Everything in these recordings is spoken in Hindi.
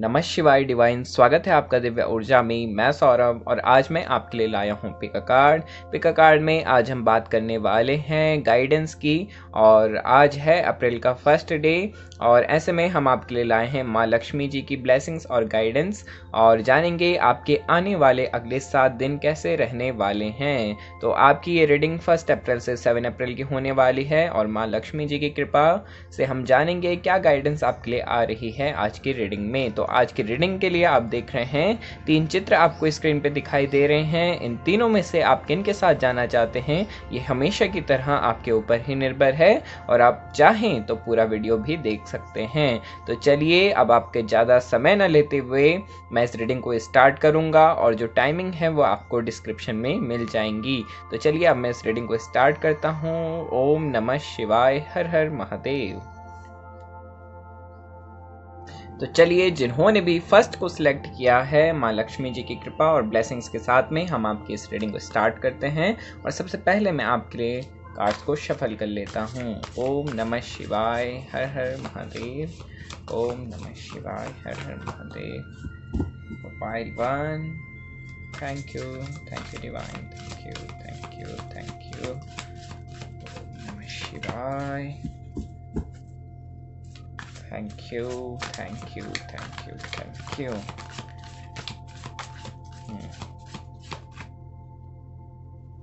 नमः शिवाय डिवाइन। स्वागत है आपका दिव्य ऊर्जा में। मैं सौरभ और आज मैं आपके लिए लाया हूँ पिका कार्ड। पिका कार्ड में आज हम बात करने वाले हैं गाइडेंस की और आज है अप्रैल का फर्स्ट डे और ऐसे में हम आपके लिए लाए हैं माँ लक्ष्मी जी की ब्लेसिंग्स और गाइडेंस और जानेंगे आपके आने वाले अगले 7 दिन कैसे रहने वाले हैं। तो आपकी ये रीडिंग 1 अप्रैल से 7 अप्रैल की होने वाली है और माँ लक्ष्मी जी की कृपा से हम जानेंगे क्या गाइडेंस आपके लिए आ रही है आज की रीडिंग में। तो आज की रीडिंग के लिए आप देख रहे हैं 3 चित्र आपको स्क्रीन पे दिखाई दे रहे हैं। इन तीनों में से आप किन के साथ जाना चाहते हैं ये हमेशा की तरह आपके ऊपर ही निर्भर है और आप चाहें तो पूरा वीडियो भी देख सकते हैं। तो चलिए अब आपके ज़्यादा समय न लेते हुए मैं इस रीडिंग को स्टार्ट करूंगा और जो टाइमिंग है वो आपको डिस्क्रिप्शन में मिल जाएंगी। तो चलिए अब मैं इस रीडिंग को स्टार्ट करता हूँ। ओम नमः शिवाय, हर हर महादेव। तो चलिए जिन्होंने भी फर्स्ट को सिलेक्ट किया है माँ लक्ष्मी जी की कृपा और ब्लेसिंग्स के साथ में हम आपकी इस रीडिंग को स्टार्ट करते हैं और सबसे पहले मैं आपके लिए कार्ड्स को शफल कर लेता हूँ। ओम Namah Shivaya, Har Har Mahadev. Om Namah Shivaya, Har Har Mahadev. Mobile 1, thank you divine, thank you. Om Namah Shivaya, thank you.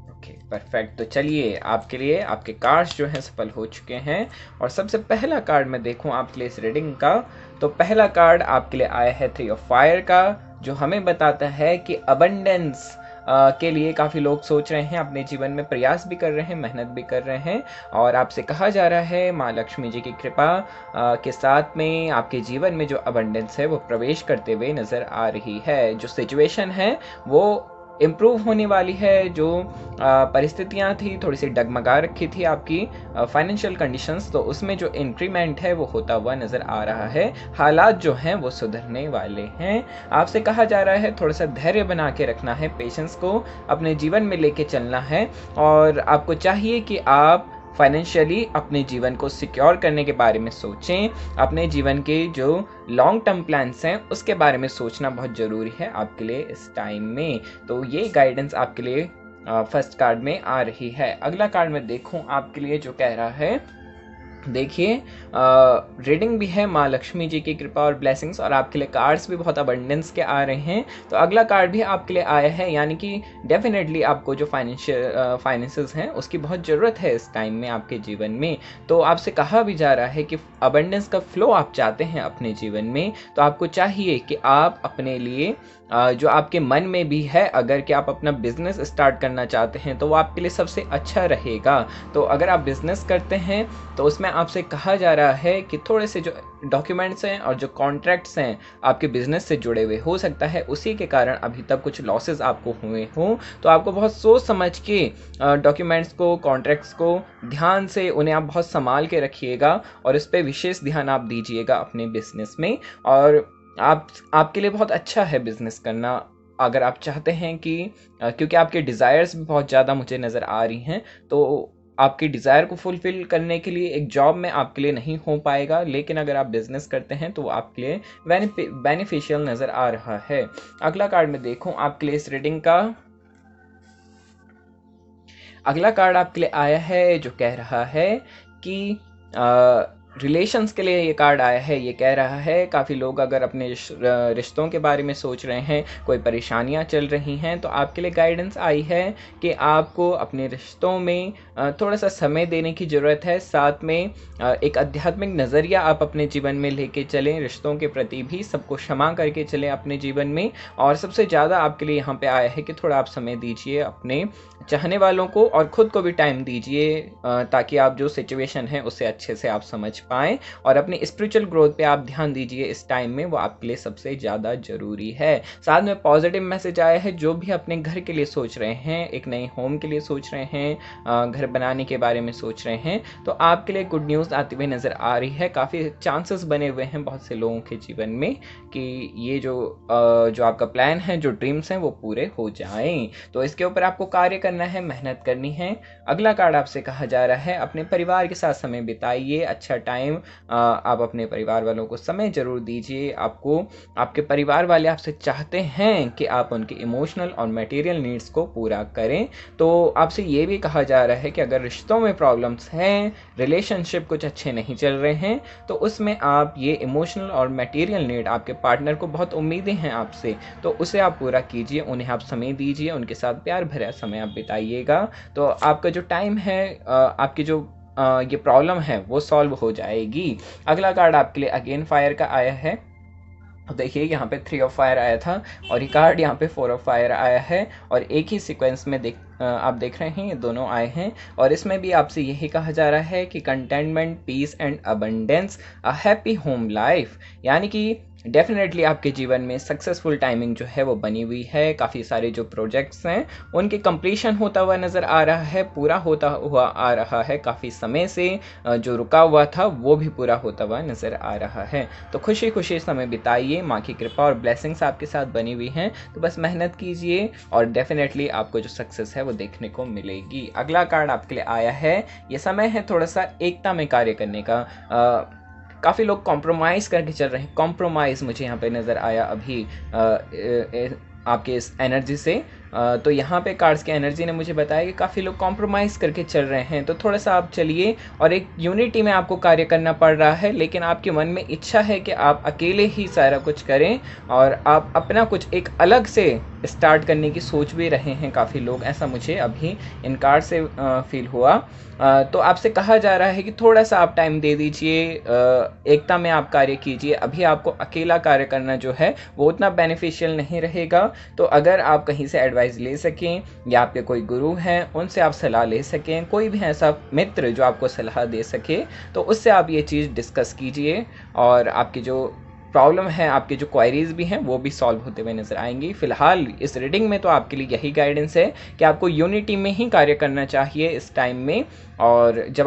Okay perfect. तो चलिए आपके लिए आपके कार्ड्स जो हैं सफल हो चुके हैं और सबसे पहला कार्ड मैं देखूं आपके लिए इस रीडिंग का तो पहला कार्ड आपके लिए आया है 3 ऑफ फायर का जो हमें बताता है कि अबंडेंस के लिए काफ़ी लोग सोच रहे हैं, अपने जीवन में प्रयास भी कर रहे हैं, मेहनत भी कर रहे हैं और आपसे कहा जा रहा है माँ लक्ष्मी जी की कृपा के साथ में आपके जीवन में जो अबंडेंस है वो प्रवेश करते हुए नज़र आ रही है। जो सिचुएशन है वो इम्प्रूव होने वाली है। जो परिस्थितियाँ थी थोड़ी सी डगमगा रखी थी आपकी फाइनेंशियल कंडीशंस, तो उसमें जो इंक्रीमेंट है वो होता हुआ नज़र आ रहा है। हालात जो हैं वो सुधरने वाले हैं। आपसे कहा जा रहा है थोड़ा सा धैर्य बना के रखना है, पेशेंस को अपने जीवन में लेके चलना है और आपको चाहिए कि आप फाइनेंशियली अपने जीवन को सिक्योर करने के बारे में सोचें। अपने जीवन के जो लॉन्ग टर्म प्लान्स हैं उसके बारे में सोचना बहुत ज़रूरी है आपके लिए इस टाइम में। तो ये गाइडेंस आपके लिए फर्स्ट कार्ड में आ रही है। अगला कार्ड मैं देखूं आपके लिए जो कह रहा है, देखिए रीडिंग भी है माँ लक्ष्मी जी की कृपा और ब्लेसिंग्स और आपके लिए कार्ड्स भी बहुत अबंडेंस के आ रहे हैं। तो अगला कार्ड भी आपके लिए आया है, यानी कि डेफिनेटली आपको जो फाइनेंसेस हैं उसकी बहुत ज़रूरत है इस टाइम में आपके जीवन में। तो आपसे कहा भी जा रहा है कि अबंडेंस का फ्लो आप चाहते हैं अपने जीवन में, तो आपको चाहिए कि आप अपने लिए जो आपके मन में भी है, अगर कि आप अपना बिजनेस स्टार्ट करना चाहते हैं तो वो आपके लिए सबसे अच्छा रहेगा। तो अगर आप बिजनेस करते हैं तो उसमें आपसे कहा जा रहा है कि थोड़े से जो डॉक्यूमेंट्स हैं और जो कॉन्ट्रैक्ट्स हैं आपके बिजनेस से जुड़े हुए, हो सकता है उसी के कारण अभी तक कुछ लॉसेस आपको हुए हों। तो आपको बहुत सोच समझ के डॉक्यूमेंट्स को, कॉन्ट्रैक्ट्स को ध्यान से उन्हें आप बहुत संभाल के रखिएगा और इस पर विशेष ध्यान आप दीजिएगा अपने बिजनेस में। और आपके लिए बहुत अच्छा है बिजनेस करना अगर आप चाहते हैं कि क्योंकि आपके डिज़ायर्स भी बहुत ज़्यादा मुझे नज़र आ रही हैं। तो आपकी डिज़ायर को फुलफ़िल करने के लिए एक जॉब में आपके लिए नहीं हो पाएगा, लेकिन अगर आप बिज़नेस करते हैं तो वो आपके लिए बेनिफिशियल नज़र आ रहा है। अगला कार्ड मैं देखूं आपके लिए इस रीडिंग का, अगला कार्ड आपके लिए आया है जो कह रहा है कि रिलेशंस के लिए ये कार्ड आया है। ये कह रहा है काफ़ी लोग अगर अपने रिश्तों के बारे में सोच रहे हैं, कोई परेशानियां चल रही हैं, तो आपके लिए गाइडेंस आई है कि आपको अपने रिश्तों में थोड़ा सा समय देने की ज़रूरत है। साथ में एक आध्यात्मिक नज़रिया आप अपने जीवन में लेके चलें, रिश्तों के प्रति भी सबको क्षमा करके चलें अपने जीवन में। और सबसे ज़्यादा आपके लिए यहाँ पे आया है कि थोड़ा आप समय दीजिए अपने चाहने वालों को और ख़ुद को भी टाइम दीजिए ताकि आप जो सिचुएशन है उससे अच्छे से आप समझ पाएँ और अपनी स्पिरिचुअल ग्रोथ पे आप ध्यान दीजिए इस टाइम में, वो आपके लिए सबसे ज़्यादा ज़रूरी है। साथ में पॉजिटिव मैसेज आया है, जो भी अपने घर के लिए सोच रहे हैं, एक नए होम के लिए सोच रहे हैं, घर बनाने के बारे में सोच रहे हैं, तो आपके लिए गुड न्यूज़ आती हुई नज़र आ रही है। काफ़ी चांसेस बने हुए हैं बहुत से लोगों के जीवन में कि ये जो आपका प्लान है, जो ड्रीम्स हैं वो पूरे हो जाएं। तो इसके ऊपर आपको कार्य करना है, मेहनत करनी है। अगला कार्ड आपसे कहा जा रहा है अपने परिवार के साथ समय बिताइए, अच्छा टाइम टाइम आप अपने परिवार वालों को समय ज़रूर दीजिए। आपको आपके परिवार वाले आपसे चाहते हैं कि आप उनके इमोशनल और मटेरियल नीड्स को पूरा करें। तो आपसे ये भी कहा जा रहा है कि अगर रिश्तों में प्रॉब्लम्स हैं, रिलेशनशिप कुछ अच्छे नहीं चल रहे हैं, तो उसमें आप ये इमोशनल और मटेरियल नीड, आपके पार्टनर को बहुत उम्मीदें हैं आपसे, तो उसे आप पूरा कीजिए, उन्हें आप समय दीजिए, उनके साथ प्यार भरा समय आप बिताइएगा। तो आपका जो टाइम है, आपकी जो ये प्रॉब्लम है वो सॉल्व हो जाएगी। अगला कार्ड आपके लिए अगेन फायर का आया है। देखिए यहाँ पे 3 ऑफ फायर आया था और ये कार्ड यहाँ पे 4 ऑफ फायर आया है और एक ही सीक्वेंस में आप देख रहे हैं ये दोनों आए हैं। और इसमें भी आपसे यही कहा जा रहा है कि contentment, peace and abundance, a happy home life, यानी कि डेफिनेटली आपके जीवन में सक्सेसफुल टाइमिंग जो है वो बनी हुई है। काफ़ी सारे जो प्रोजेक्ट्स हैं उनके कंप्लीशन होता हुआ नज़र आ रहा है, पूरा होता हुआ आ रहा है। काफ़ी समय से जो रुका हुआ था वो भी पूरा होता हुआ नज़र आ रहा है। तो खुशी खुशी समय बिताइए, माँ की कृपा और ब्लेसिंग्स आपके साथ बनी हुई हैं। तो बस मेहनत कीजिए और डेफिनेटली आपको जो सक्सेस है वो देखने को मिलेगी। अगला कार्ड आपके लिए आया है, ये समय है थोड़ा सा एकता में कार्य करने का। काफ़ी लोग कॉम्प्रोमाइज़ करके चल रहे हैं। कॉम्प्रोमाइज़ मुझे यहाँ पे नज़र आया अभी आपके इस एनर्जी से। तो यहाँ पे कार्ड्स की एनर्जी ने मुझे बताया कि काफ़ी लोग कॉम्प्रोमाइज़ करके चल रहे हैं। तो थोड़ा सा आप चलिए और एक यूनिटी में आपको कार्य करना पड़ रहा है, लेकिन आपके मन में इच्छा है कि आप अकेले ही सारा कुछ करें और आप अपना कुछ एक अलग से स्टार्ट करने की सोच भी रहे हैं काफ़ी लोग, ऐसा मुझे अभी इन कार्ड से फील हुआ। तो आपसे कहा जा रहा है कि थोड़ा सा आप टाइम दे दीजिए, एकता में आप कार्य कीजिए। अभी आपको अकेला कार्य करना जो है वो उतना बेनिफिशियल नहीं रहेगा। तो अगर आप कहीं से एडवाइस ले सकें या आपके कोई गुरु हैं उनसे आप सलाह ले सकें, कोई भी ऐसा मित्र जो आपको सलाह दे सके, तो उससे आप ये चीज़ डिस्कस कीजिए और आपकी जो प्रॉब्लम है, आपके जो क्वायरीज भी हैं वो भी सॉल्व होते हुए नजर आएंगी। फिलहाल इस रीडिंग में तो आपके लिए यही गाइडेंस है कि आपको यूनिटी में ही कार्य करना चाहिए इस टाइम में। और जब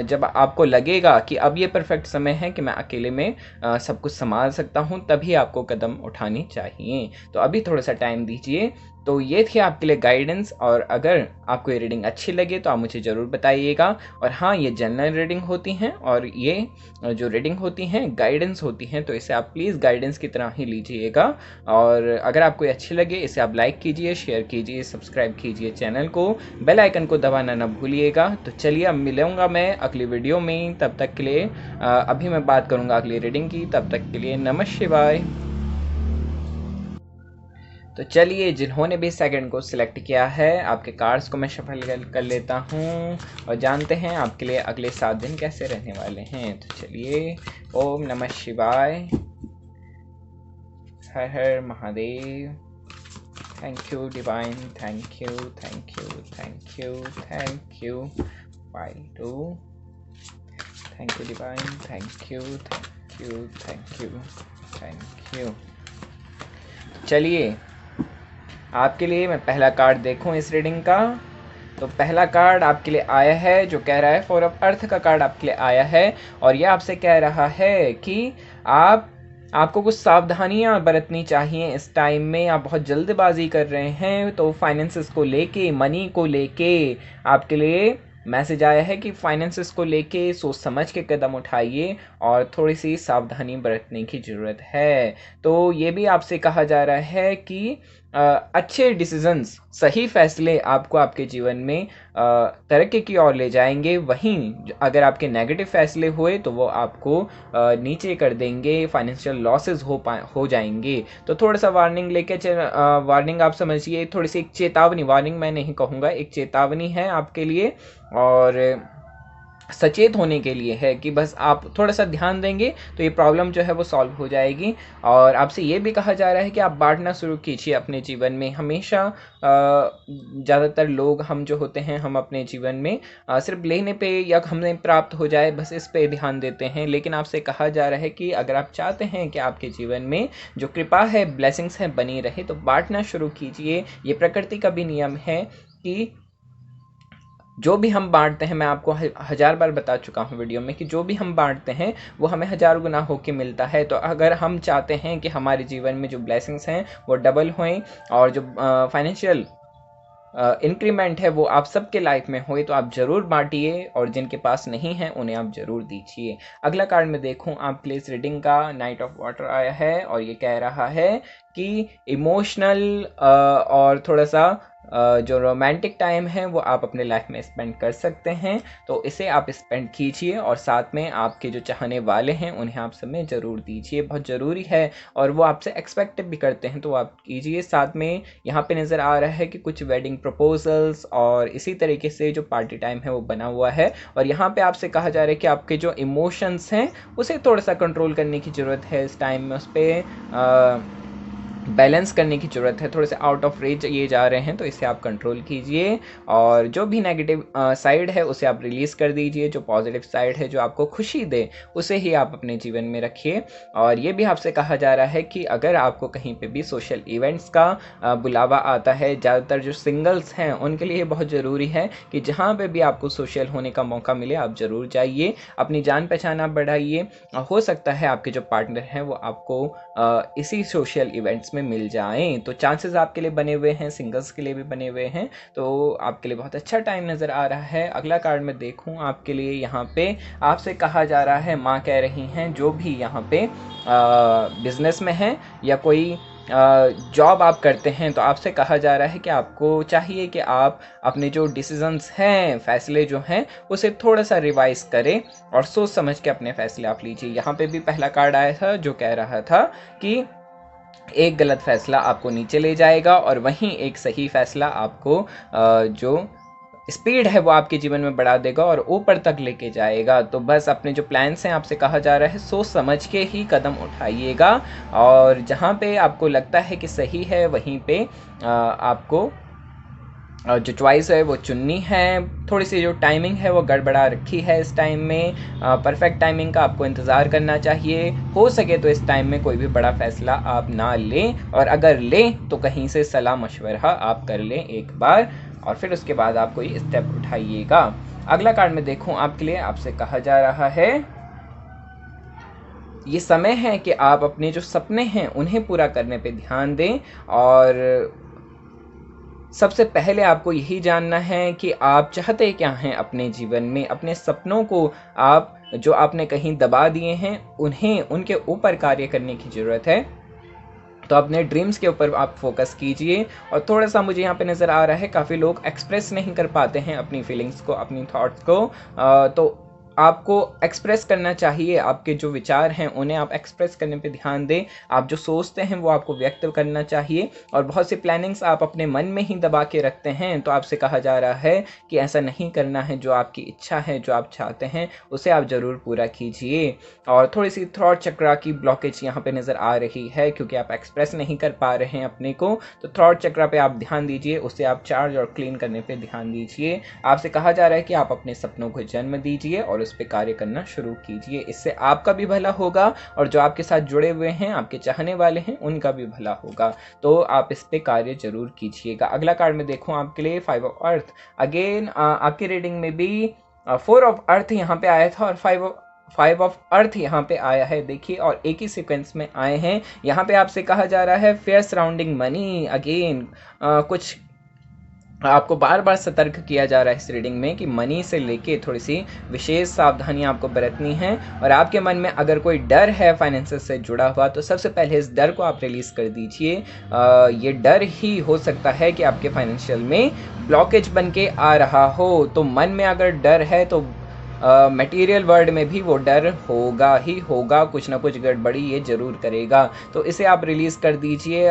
जब आपको लगेगा कि अब ये परफेक्ट समय है कि मैं अकेले में सब कुछ संभाल सकता हूँ, तभी आपको कदम उठानी चाहिए। तो अभी थोड़ा सा टाइम दीजिए। तो ये थी आपके लिए गाइडेंस, और अगर आपको ये रीडिंग अच्छी लगे तो आप मुझे ज़रूर बताइएगा। और हाँ, ये जनरल रीडिंग होती हैं और ये जो रीडिंग होती हैं गाइडेंस होती हैं, तो इसे आप प्लीज़ गाइडेंस की तरह ही लीजिएगा। और अगर आपको ये अच्छी लगे इसे आप लाइक कीजिए, शेयर कीजिए, सब्सक्राइब कीजिए चैनल को, बेल आइकन को दबाना ना भूलिएगा। तो चलिए अब मिलूंगा मैं अगली वीडियो में, तब तक के लिए अभी मैं बात करूँगा अगली रीडिंग की। तब तक के लिए नमः शिवाय। तो चलिए, जिन्होंने भी सेकंड को सिलेक्ट किया है, आपके कार्ड्स को मैं शफल कर लेता हूँ और जानते हैं आपके लिए अगले 7 दिन कैसे रहने वाले हैं। तो चलिए, Om Namah Shivaya, Har Har Mahadev. Thank you divine, thank you, thank you, thank you, thank you. File 2, thank you divine, thank you, thank you, thank you, thank you. चलिए, आपके लिए मैं पहला कार्ड देखूं इस रीडिंग का। तो पहला कार्ड आपके लिए आया है जो कह रहा है, 4 ऑफ अर्थ का कार्ड आपके लिए आया है और ये आपसे कह रहा है कि आपको कुछ सावधानियां बरतनी चाहिए इस टाइम में। आप बहुत जल्दबाजी कर रहे हैं, तो फाइनेंसेस को लेके, मनी को लेके आपके लिए मैसेज आया है कि फाइनेंसेस को लेके सोच समझ के कदम उठाइए और थोड़ी सी सावधानी बरतने की ज़रूरत है। तो ये भी आपसे कहा जा रहा है कि अच्छे डिसीजंस, सही फैसले आपको आपके जीवन में तरक्की की ओर ले जाएंगे। वहीं अगर आपके नेगेटिव फैसले हुए तो वो आपको नीचे कर देंगे, फाइनेंशियल लॉसेस हो जाएंगे। तो थोड़ा सा वार्निंग लेके वार्निंग आप समझिए, थोड़ी सी एक चेतावनी, वार्निंग मैं नहीं कहूँगा, एक चेतावनी है आपके लिए और सचेत होने के लिए है कि बस आप थोड़ा सा ध्यान देंगे तो ये प्रॉब्लम जो है वो सॉल्व हो जाएगी। और आपसे ये भी कहा जा रहा है कि आप बांटना शुरू कीजिए अपने जीवन में। हमेशा ज़्यादातर लोग हम जो होते हैं, हम अपने जीवन में सिर्फ लेने पे या हमें प्राप्त हो जाए बस इस पे ध्यान देते हैं। लेकिन आपसे कहा जा रहा है कि अगर आप चाहते हैं कि आपके जीवन में जो कृपा है, ब्लेसिंग्स हैं, बनी रहे, तो बांटना शुरू कीजिए। ये प्रकृति का भी नियम है कि जो भी हम बांटते हैं, मैं आपको 1000 बार बता चुका हूँ वीडियो में कि जो भी हम बांटते हैं वो हमें 1000 गुना होके मिलता है। तो अगर हम चाहते हैं कि हमारे जीवन में जो ब्लेसिंग्स हैं वो डबल होएं और जो फाइनेंशियल इंक्रीमेंट है वो आप सबके लाइफ में हो तो आप ज़रूर बांटिए, और जिनके पास नहीं है उन्हें आप ज़रूर दीजिए। अगला कार्ड में देखूं आप प्लेस रीडिंग का नाइट ऑफ वाटर आया है, और ये कह रहा है कि इमोशनल और थोड़ा सा जो रोमांटिक टाइम है वो आप अपने लाइफ में स्पेंड कर सकते हैं, तो इसे आप स्पेंड कीजिए, और साथ में आपके जो चाहने वाले हैं उन्हें आप समय ज़रूर दीजिए, बहुत ज़रूरी है, और वो आपसे एक्सपेक्ट भी करते हैं तो आप कीजिए। साथ में यहाँ पे नज़र आ रहा है कि कुछ वेडिंग प्रपोजल्स और इसी तरीके से जो पार्टी टाइम है वो बना हुआ है, और यहाँ पे आपसे कहा जा रहा है कि आपके जो इमोशंस हैं उसे थोड़ा सा कंट्रोल करने की ज़रूरत है इस टाइम में, उस पर बैलेंस करने की ज़रूरत है। थोड़े से आउट ऑफ रेंज ये जा रहे हैं तो इसे आप कंट्रोल कीजिए, और जो भी नेगेटिव साइड है उसे आप रिलीज़ कर दीजिए, जो पॉजिटिव साइड है जो आपको खुशी दे उसे ही आप अपने जीवन में रखिए। और ये भी आपसे कहा जा रहा है कि अगर आपको कहीं पे भी सोशल इवेंट्स का बुलावा आता है, ज़्यादातर जो सिंगल्स हैं उनके लिए बहुत ज़रूरी है कि जहाँ पे भी आपको सोशल होने का मौका मिले आप ज़रूर जाइए, अपनी जान पहचान आप बढ़ाइए। हो सकता है आपके जो पार्टनर हैं वो आपको इसी सोशल इवेंट्स में मिल जाएं, तो चांसेस आपके लिए बने हुए हैं, सिंगल्स के लिए भी बने हुए हैं, तो आपके लिए बहुत अच्छा टाइम नज़र आ रहा है। अगला कार्ड में देखूं आपके लिए, यहाँ पे आपसे कहा जा रहा है, माँ कह रही हैं जो भी यहाँ पे बिजनेस में हैं या कोई जॉब आप करते हैं, तो आपसे कहा जा रहा है कि आपको चाहिए कि आप अपने जो डिसीजंस हैं, फैसले जो हैं उसे थोड़ा सा रिवाइज करें और सोच समझ के अपने फैसले आप लीजिए। यहाँ पे भी पहला कार्ड आया था जो कह रहा था कि एक गलत फैसला आपको नीचे ले जाएगा और वहीं एक सही फैसला आपको जो स्पीड है वो आपके जीवन में बढ़ा देगा और ऊपर तक लेके जाएगा। तो बस अपने जो प्लान्स हैं आपसे कहा जा रहा है सोच समझ के ही कदम उठाइएगा, और जहाँ पे आपको लगता है कि सही है वहीं पे आपको जो चॉइस है वो चुननी है। थोड़ी सी जो टाइमिंग है वो गड़बड़ा रखी है इस टाइम में, परफेक्ट टाइमिंग का आपको इंतज़ार करना चाहिए। हो सके तो इस टाइम में कोई भी बड़ा फैसला आप ना लें, और अगर लें तो कहीं से सलाह मशवरा आप कर लें एक बार, और फिर उसके बाद आप कोई स्टेप उठाइएगा। अगला कार्ड में देखूं आपके लिए, आपसे कहा जा रहा है ये समय है कि आप अपने जो सपने हैं उन्हें पूरा करने पे ध्यान दें, और सबसे पहले आपको यही जानना है कि आप चाहते क्या हैं अपने जीवन में। अपने सपनों को आप जो आपने कहीं दबा दिए हैं उन्हें उनके ऊपर कार्य करने की ज़रूरत है, तो अपने ड्रीम्स के ऊपर आप फोकस कीजिए। और थोड़ा सा मुझे यहाँ पे नज़र आ रहा है काफ़ी लोग एक्सप्रेस नहीं कर पाते हैं अपनी फीलिंग्स को, अपनी थॉट्स को, तो आपको एक्सप्रेस करना चाहिए। आपके जो विचार हैं उन्हें आप एक्सप्रेस करने पे ध्यान दें, आप जो सोचते हैं वो आपको व्यक्त करना चाहिए। और बहुत सी प्लानिंग्स आप अपने मन में ही दबा के रखते हैं, तो आपसे कहा जा रहा है कि ऐसा नहीं करना है। जो आपकी इच्छा है, जो आप चाहते हैं उसे आप ज़रूर पूरा कीजिए। और थोड़ी सी थ्रॉट चक्रा की ब्लॉकेज यहाँ पे नज़र आ रही है क्योंकि आप एक्सप्रेस नहीं कर पा रहे हैं अपने को, तो थ्रॉट चक्रा पे आप ध्यान दीजिए, उसे आप चार्ज और क्लीन करने पे ध्यान दीजिए। आपसे कहा जा रहा है कि आप अपने सपनों को जन्म दीजिए और उस पर कार्य करना शुरू कीजिए, इससे आपका भी भला होगा और जो आपके साथ जुड़े हुए हैं, आपके चाहने वाले हैं, उनका भी भला होगा। तो आप इस पे कार्य जरूर कीजिएगा। अगला कार्ड में देखूं आपके लिए 5 ऑफ अर्थ। अगेन आपकी रीडिंग में भी 4 ऑफ अर्थ यहाँ पे आया था और 5 ऑफ अर्थ यहाँ पे आया है, देखिए, और एक ही सीक्वेंस में आए हैं। यहाँ पे आपसे कहा जा रहा है फेयर सराउंडिंग मनी। अगेन कुछ आपको बार बार सतर्क किया जा रहा है इस रीडिंग में कि मनी से लेके थोड़ी सी विशेष सावधानियां आपको बरतनी है। और आपके मन में अगर कोई डर है फाइनेंसेस से जुड़ा हुआ, तो सबसे पहले इस डर को आप रिलीज़ कर दीजिए। ये डर ही हो सकता है कि आपके फाइनेंशियल में ब्लॉकेज बन के आ रहा हो। तो मन में अगर डर है तो मटेरियल वर्ल्ड में भी वो डर होगा ही होगा, कुछ ना कुछ गड़बड़ी ये ज़रूर करेगा। तो इसे आप रिलीज़ कर दीजिए।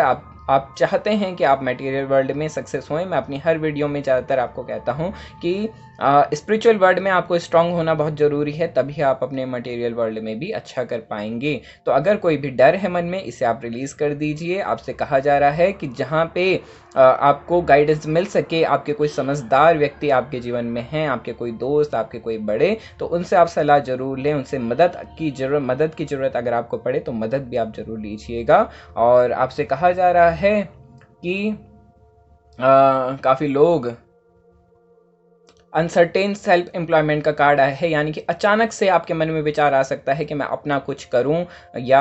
आप चाहते हैं कि आप मटेरियल वर्ल्ड में सक्सेस होएं। मैं अपनी हर वीडियो में ज़्यादातर आपको कहता हूं कि स्पिरिचुअल वर्ल्ड में आपको स्ट्रांग होना बहुत ज़रूरी है, तभी आप अपने मटेरियल वर्ल्ड में भी अच्छा कर पाएंगे। तो अगर कोई भी डर है मन में, इसे आप रिलीज़ कर दीजिए। आपसे कहा जा रहा है कि जहाँ पे आपको गाइडेंस मिल सके, आपके कोई समझदार व्यक्ति आपके जीवन में हैं, आपके कोई दोस्त, आपके कोई बड़े, तो उनसे आप सलाह ज़रूर लें, उनसे मदद की ज़रूरत अगर आपको पड़े तो मदद भी आप ज़रूर लीजिएगा। और आपसे कहा जा रहा है कि काफ़ी लोग अनसर्टेन सेल्फ एम्प्लॉयमेंट का कार्ड आया है, यानी कि अचानक से आपके मन में विचार आ सकता है कि मैं अपना कुछ करूं या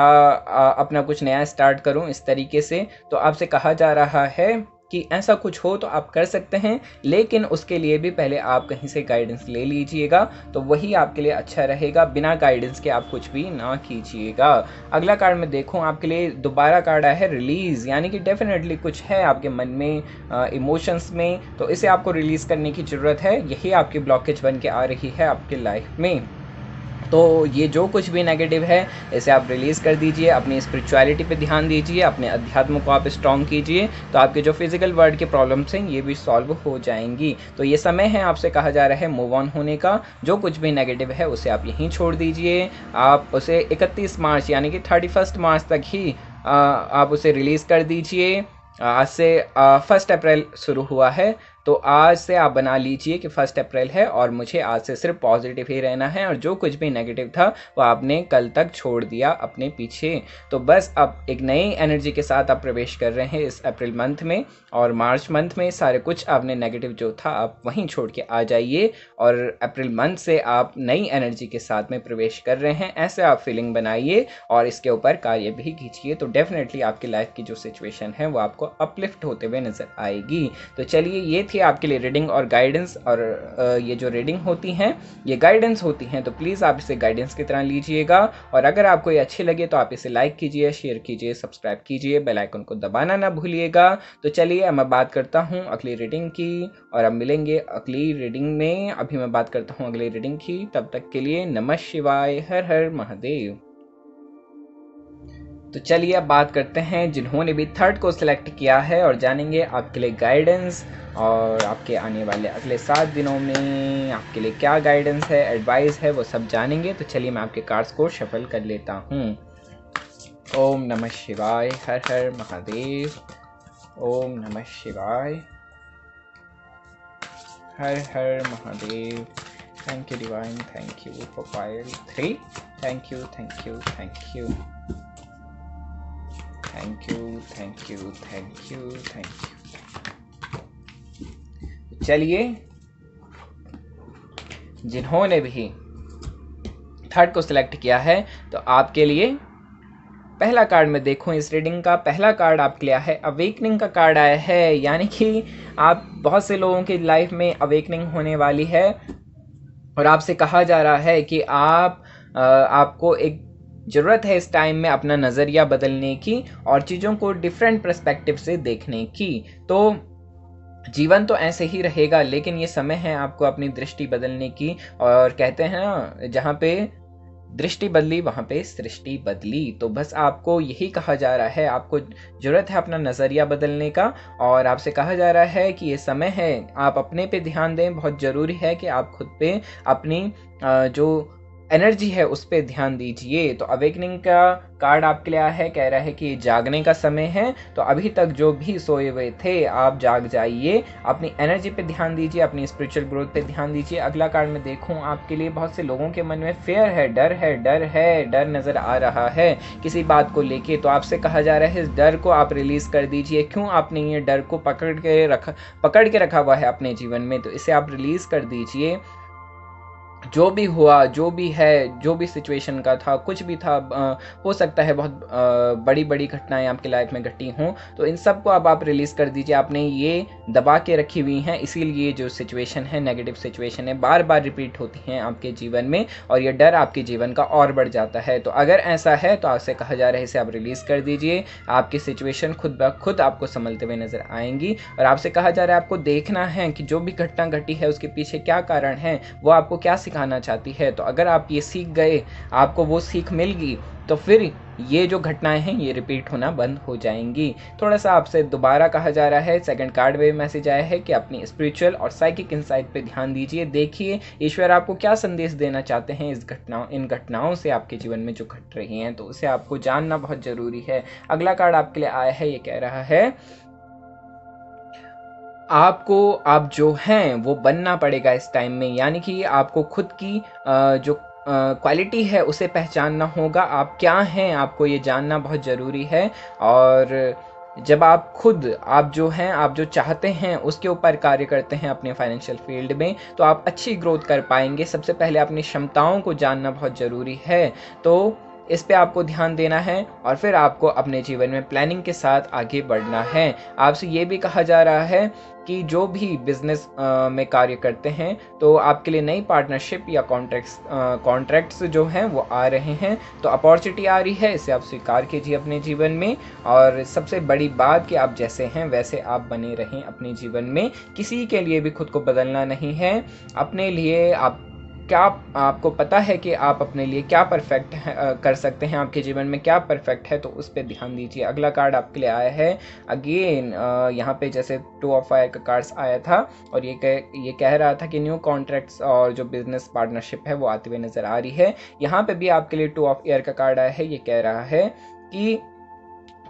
अपना कुछ नया स्टार्ट करूं, इस तरीके से। तो आपसे कहा जा रहा है कि ऐसा कुछ हो तो आप कर सकते हैं, लेकिन उसके लिए भी पहले आप कहीं से गाइडेंस ले लीजिएगा, तो वही आपके लिए अच्छा रहेगा। बिना गाइडेंस के आप कुछ भी ना कीजिएगा। अगला कार्ड मैं देखूं आपके लिए, दोबारा कार्ड आया है रिलीज, यानी कि डेफिनेटली कुछ है आपके मन में, इमोशंस में, तो इसे आपको रिलीज करने की ज़रूरत है। यही आपकी ब्लॉकेज बन के आ रही है आपकी लाइफ में। तो ये जो कुछ भी नेगेटिव है इसे आप रिलीज़ कर दीजिए, अपनी स्पिरिचुअलिटी पे ध्यान दीजिए, अपने अध्यात्म को आप स्ट्रॉन्ग कीजिए, तो आपके जो फिजिकल वर्ल्ड के प्रॉब्लम्स हैं ये भी सॉल्व हो जाएंगी। तो ये समय है, आपसे कहा जा रहा है मूव ऑन होने का। जो कुछ भी नेगेटिव है उसे आप यहीं छोड़ दीजिए। आप उसे 31 मार्च यानी कि 31 मार्च तक ही आप उसे रिलीज़ कर दीजिए। आज से 1 अप्रैल शुरू हुआ है, तो आज से आप बना लीजिए कि 1 अप्रैल है और मुझे आज से सिर्फ पॉजिटिव ही रहना है, और जो कुछ भी नेगेटिव था वो आपने कल तक छोड़ दिया अपने पीछे। तो बस अब एक नई एनर्जी के साथ आप प्रवेश कर रहे हैं इस अप्रैल मंथ में, और मार्च मंथ में सारे कुछ आपने नेगेटिव जो था आप वहीं छोड़ के आ जाइए, और अप्रैल मंथ से आप नई एनर्जी के साथ में प्रवेश कर रहे हैं। ऐसे आप फीलिंग बनाइए और इसके ऊपर कार्य भी कीजिए, तो डेफिनेटली आपकी लाइफ की जो सिचुएशन है वो आपको अपलिफ्ट होते हुए नजर आएगी। तो चलिए, ये थी आपके लिए रीडिंग और गाइडेंस। और ये जो रीडिंग होती हैं ये गाइडेंस होती हैं, तो प्लीज़ आप इसे गाइडेंस की तरह लीजिएगा। और अगर आपको ये अच्छी लगे तो आप इसे लाइक कीजिए, शेयर कीजिए, सब्सक्राइब कीजिए, बेल आइकन को दबाना ना भूलिएगा। तो चलिए अब मैं बात करता हूँ अगली रीडिंग की, और अब मिलेंगे अगली रीडिंग में। अभी मैं बात करता हूँ अगली रीडिंग की, तब तक के लिए नमः शिवाय, हर हर महादेव। तो चलिए अब बात करते हैं जिन्होंने भी 3rd को सिलेक्ट किया है, और जानेंगे आपके लिए गाइडेंस और आपके आने वाले अगले 7 दिनों में आपके लिए क्या गाइडेंस है, एडवाइस है, वो सब जानेंगे। तो चलिए मैं आपके कार्ड्स को शफल कर लेता हूँ। ओम Namah Shivaya, Har Har Mahadev. Om Namah Shivaya, Har Har Mahadev. Thank you divine, thank you for file 3। Thank you, thank you, thank you, thank you, thank you, thank you, thank you. चलिए, जिन्होंने भी 3rd को सिलेक्ट किया है, तो आपके लिए पहला कार्ड में देखूं इस रीडिंग का, पहला कार्ड आपके लिए है अवेकनिंग का कार्ड आया है, यानी कि आप बहुत से लोगों की लाइफ में अवेकनिंग होने वाली है, और आपसे कहा जा रहा है कि आपको एक ज़रूरत है इस टाइम में अपना नज़रिया बदलने की और चीज़ों को डिफरेंट पर्सपेक्टिव से देखने की। तो जीवन तो ऐसे ही रहेगा, लेकिन ये समय है आपको अपनी दृष्टि बदलने की, और कहते हैं ना, जहाँ पे दृष्टि बदली वहाँ पे सृष्टि बदली। तो बस आपको यही कहा जा रहा है, आपको ज़रूरत है अपना नज़रिया बदलने का, और आपसे कहा जा रहा है कि ये समय है आप अपने पे ध्यान दें। बहुत ज़रूरी है कि आप खुद पे अपनी जो एनर्जी है उस पर ध्यान दीजिए। तो अवेकनिंग का कार्ड आपके लिए आया है, कह रहा है कि जागने का समय है, तो अभी तक जो भी सोए हुए थे आप जाग जाइए, अपनी एनर्जी पे ध्यान दीजिए, अपनी स्पिरिचुअल ग्रोथ पे ध्यान दीजिए। अगला कार्ड में देखूं आपके लिए, बहुत से लोगों के मन में फेयर है, डर है, डर है, डर नज़र आ रहा है किसी बात को लेके। तो आपसे कहा जा रहा है इस डर को आप रिलीज़ कर दीजिए। क्यों आपने ये डर को पकड़ के रखा हुआ है अपने जीवन में, तो इसे आप रिलीज़ कर दीजिए। जो भी हुआ, जो भी है, जो भी सिचुएशन का था, कुछ भी था, हो सकता है बहुत बड़ी बड़ी घटनाएं आपकी लाइफ में घटी हों, तो इन सब को अब आप रिलीज़ कर दीजिए। आपने ये दबा के रखी हुई हैं, इसीलिए जो सिचुएशन है, नेगेटिव सिचुएशन है, बार बार रिपीट होती हैं आपके जीवन में, और ये डर आपके जीवन का और बढ़ जाता है। तो अगर ऐसा है तो आपसे कहा जा रहा है इसे आप रिलीज़ कर दीजिए। आपकी सिचुएशन खुद ब खुद आपको संभलते हुए नज़र आएंगी, और आपसे कहा जा रहा है आपको देखना है कि जो भी घटना घटी है उसके पीछे क्या कारण है, वो आपको क्या सिखाना चाहती है। तो अगर आप ये सीख गए, आपको वो सीख मिल गई, तो फिर ये जो घटनाएं हैं ये रिपीट होना बंद हो जाएंगी। थोड़ा सा आपसे दोबारा कहा जा रहा है, सेकंड कार्ड में मैसेज आया है कि अपनी स्पिरिचुअल और साइकिक इंसाइट पे ध्यान दीजिए। देखिए ईश्वर आपको क्या संदेश देना चाहते हैं इन घटनाओं से आपके जीवन में जो घट रही हैं, तो उसे आपको जानना बहुत ज़रूरी है। अगला कार्ड आपके लिए आया है, ये कह रहा है आपको आप जो हैं वो बनना पड़ेगा इस टाइम में, यानी कि आपको खुद की जो क्वालिटी है उसे पहचानना होगा। आप क्या हैं आपको ये जानना बहुत ज़रूरी है, और जब आप खुद आप जो चाहते हैं उसके ऊपर कार्य करते हैं अपने फाइनेंशियल फील्ड में, तो आप अच्छी ग्रोथ कर पाएंगे। सबसे पहले अपनी क्षमताओं को जानना बहुत ज़रूरी है। तो इस पे आपको ध्यान देना है और फिर आपको अपने जीवन में प्लानिंग के साथ आगे बढ़ना है। आपसे ये भी कहा जा रहा है कि जो भी बिजनेस में कार्य करते हैं तो आपके लिए नई पार्टनरशिप या कॉन्ट्रैक्ट्स जो हैं वो आ रहे हैं, तो अपॉर्चुनिटी आ रही है, इसे आप स्वीकार कीजिए अपने जीवन में। और सबसे बड़ी बात कि आप जैसे हैं वैसे आप बने रहें अपने जीवन में, किसी के लिए भी खुद को बदलना नहीं है। अपने लिए आप क्या आपको पता है कि आप अपने लिए क्या परफेक्ट कर सकते हैं, आपके जीवन में क्या परफेक्ट है, तो उस पर ध्यान दीजिए। अगला कार्ड आपके लिए आया है अगेन, यहाँ पे जैसे 2 ऑफ फायर का कार्ड्स आया था और ये कह रहा था कि न्यू कॉन्ट्रैक्ट्स और जो बिजनेस पार्टनरशिप है वो आती हुई नजर आ रही है। यहाँ पे भी आपके लिए 2 ऑफ एयर का कार्ड आया है। ये कह रहा है कि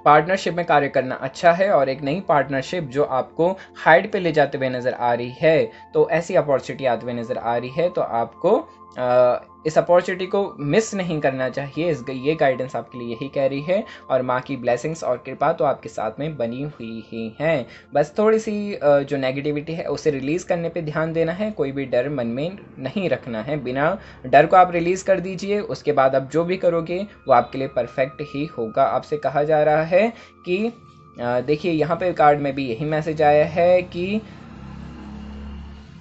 पार्टनरशिप में कार्य करना अच्छा है और एक नई पार्टनरशिप जो आपको हाइट पे ले जाते हुए नज़र आ रही है, तो ऐसी अपॉर्चुनिटी आते हुए नज़र आ रही है, तो आपको इस अपॉर्चुनिटी को मिस नहीं करना चाहिए। ये गाइडेंस आपके लिए यही कह रही है और माँ की ब्लेसिंग्स और कृपा तो आपके साथ में बनी हुई ही है। बस थोड़ी सी जो नेगेटिविटी है उसे रिलीज़ करने पे ध्यान देना है, कोई भी डर मन में नहीं रखना है। बिना डर को आप रिलीज़ कर दीजिए, उसके बाद आप जो भी करोगे वो आपके लिए परफेक्ट ही होगा। आपसे कहा जा रहा है कि देखिए यहाँ पे कार्ड में भी यही मैसेज आया है कि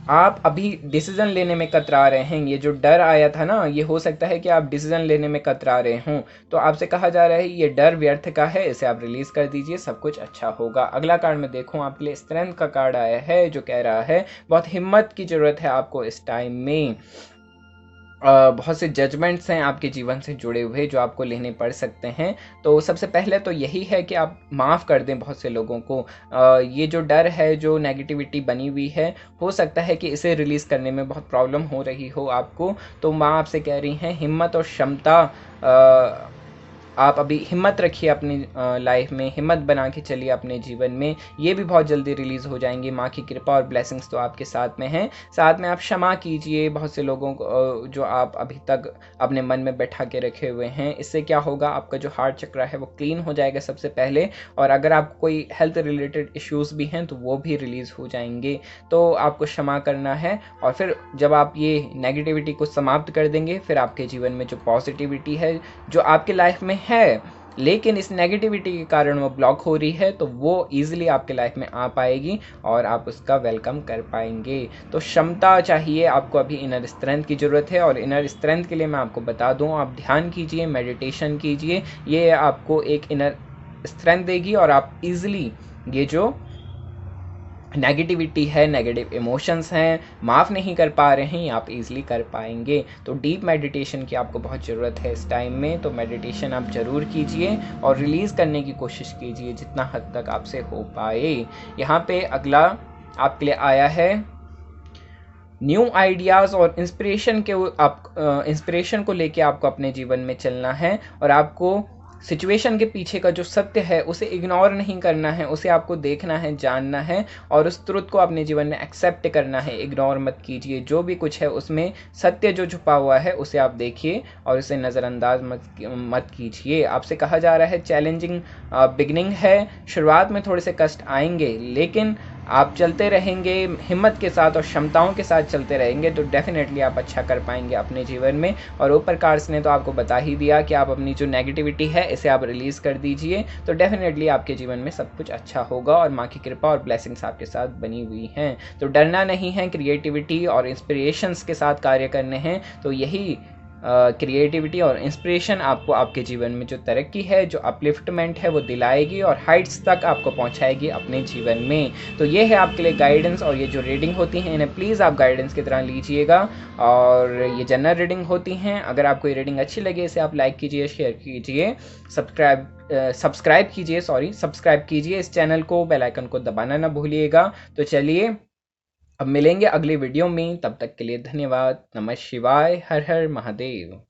आप अभी डिसीजन लेने में कतरा रहे हैं। ये जो डर आया था ना, ये हो सकता है कि आप डिसीजन लेने में कतरा रहे हों, तो आपसे कहा जा रहा है ये डर व्यर्थ का है, इसे आप रिलीज कर दीजिए, सब कुछ अच्छा होगा। अगला कार्ड में देखूं आपके लिए स्ट्रेंथ का कार्ड आया है जो कह रहा है बहुत हिम्मत की जरूरत है आपको इस टाइम में। बहुत से जजमेंट्स हैं आपके जीवन से जुड़े हुए जो आपको लेने पड़ सकते हैं, तो सबसे पहले तो यही है कि आप माफ़ कर दें बहुत से लोगों को। ये जो डर है, जो नेगेटिविटी बनी हुई है, हो सकता है कि इसे रिलीज़ करने में बहुत प्रॉब्लम हो रही हो आपको, तो माँ आपसे कह रही हैं हिम्मत और क्षमता, आप अभी हिम्मत रखिए अपनी लाइफ में, हिम्मत बना के चलिए अपने जीवन में, ये भी बहुत जल्दी रिलीज़ हो जाएंगे। माँ की कृपा और ब्लेसिंग्स तो आपके साथ में हैं। साथ में आप क्षमा कीजिए बहुत से लोगों को जो आप अभी तक अपने मन में बैठा के रखे हुए हैं। इससे क्या होगा, आपका जो हार्ट चक्र है वो क्लीन हो जाएगा सबसे पहले, और अगर आपको कोई हेल्थ रिलेटेड इश्यूज़ भी हैं तो वो भी रिलीज़ हो जाएंगे। तो आपको क्षमा करना है और फिर जब आप ये नेगेटिविटी को समाप्त कर देंगे, फिर आपके जीवन में जो पॉजिटिविटी है जो आपके लाइफ में है लेकिन इस नेगेटिविटी के कारण वो ब्लॉक हो रही है, तो वो ईजिली आपके लाइफ में आ पाएगी और आप उसका वेलकम कर पाएंगे। तो क्षमता चाहिए आपको, अभी इनर स्ट्रेंथ की ज़रूरत है, और इनर स्ट्रेंथ के लिए मैं आपको बता दूं, आप ध्यान कीजिए, मेडिटेशन कीजिए, ये आपको एक इनर स्ट्रेंथ देगी और आप ईजिली ये जो नेगेटिविटी है, नेगेटिव इमोशंस हैं, माफ़ नहीं कर पा रहे हैं, आप इजीली कर पाएंगे। तो डीप मेडिटेशन की आपको बहुत ज़रूरत है इस टाइम में, तो मेडिटेशन आप ज़रूर कीजिए और रिलीज़ करने की कोशिश कीजिए जितना हद तक आपसे हो पाए। यहाँ पे अगला आपके लिए आया है न्यू आइडियाज़ और इंस्पिरेशन के, आप इंस्पिरेशन को लेके आपको अपने जीवन में चलना है और आपको सिचुएशन के पीछे का जो सत्य है उसे इग्नोर नहीं करना है, उसे आपको देखना है, जानना है और उस ट्रुथ को अपने जीवन में एक्सेप्ट करना है। इग्नोर मत कीजिए, जो भी कुछ है उसमें सत्य जो छुपा हुआ है उसे आप देखिए और उसे नज़रअंदाज मत कीजिए। आपसे कहा जा रहा है चैलेंजिंग बिगनिंग है, शुरुआत में थोड़े से कष्ट आएंगे, लेकिन आप चलते रहेंगे हिम्मत के साथ और क्षमताओं के साथ चलते रहेंगे तो डेफिनेटली आप अच्छा कर पाएंगे अपने जीवन में। और ऊपर कार्ड्स ने तो आपको बता ही दिया कि आप अपनी जो नेगेटिविटी है इसे आप रिलीज़ कर दीजिए, तो डेफिनेटली आपके जीवन में सब कुछ अच्छा होगा और माँ की कृपा और ब्लेसिंग्स आपके साथ बनी हुई हैं। तो डरना नहीं है, क्रिएटिविटी और इंस्पिरेशंस के साथ कार्य करने हैं, तो यही क्रिएटिविटी और इंस्पिरेशन आपको आपके जीवन में जो तरक्की है, जो अपलिफ्टमेंट है वो दिलाएगी और हाइट्स तक आपको पहुंचाएगी अपने जीवन में। तो ये है आपके लिए गाइडेंस, और ये जो रीडिंग होती हैं इन्हें प्लीज़ आप गाइडेंस की तरह लीजिएगा, और ये जनरल रीडिंग होती हैं। अगर आपको ये रीडिंग अच्छी लगे इसे आप लाइक कीजिए, शेयर कीजिए, सब्सक्राइब कीजिए इस चैनल को, बेल आइकन को दबाना ना भूलिएगा। तो चलिए अब मिलेंगे अगली वीडियो में, तब तक के लिए धन्यवाद। नमः शिवाय, हर हर महादेव।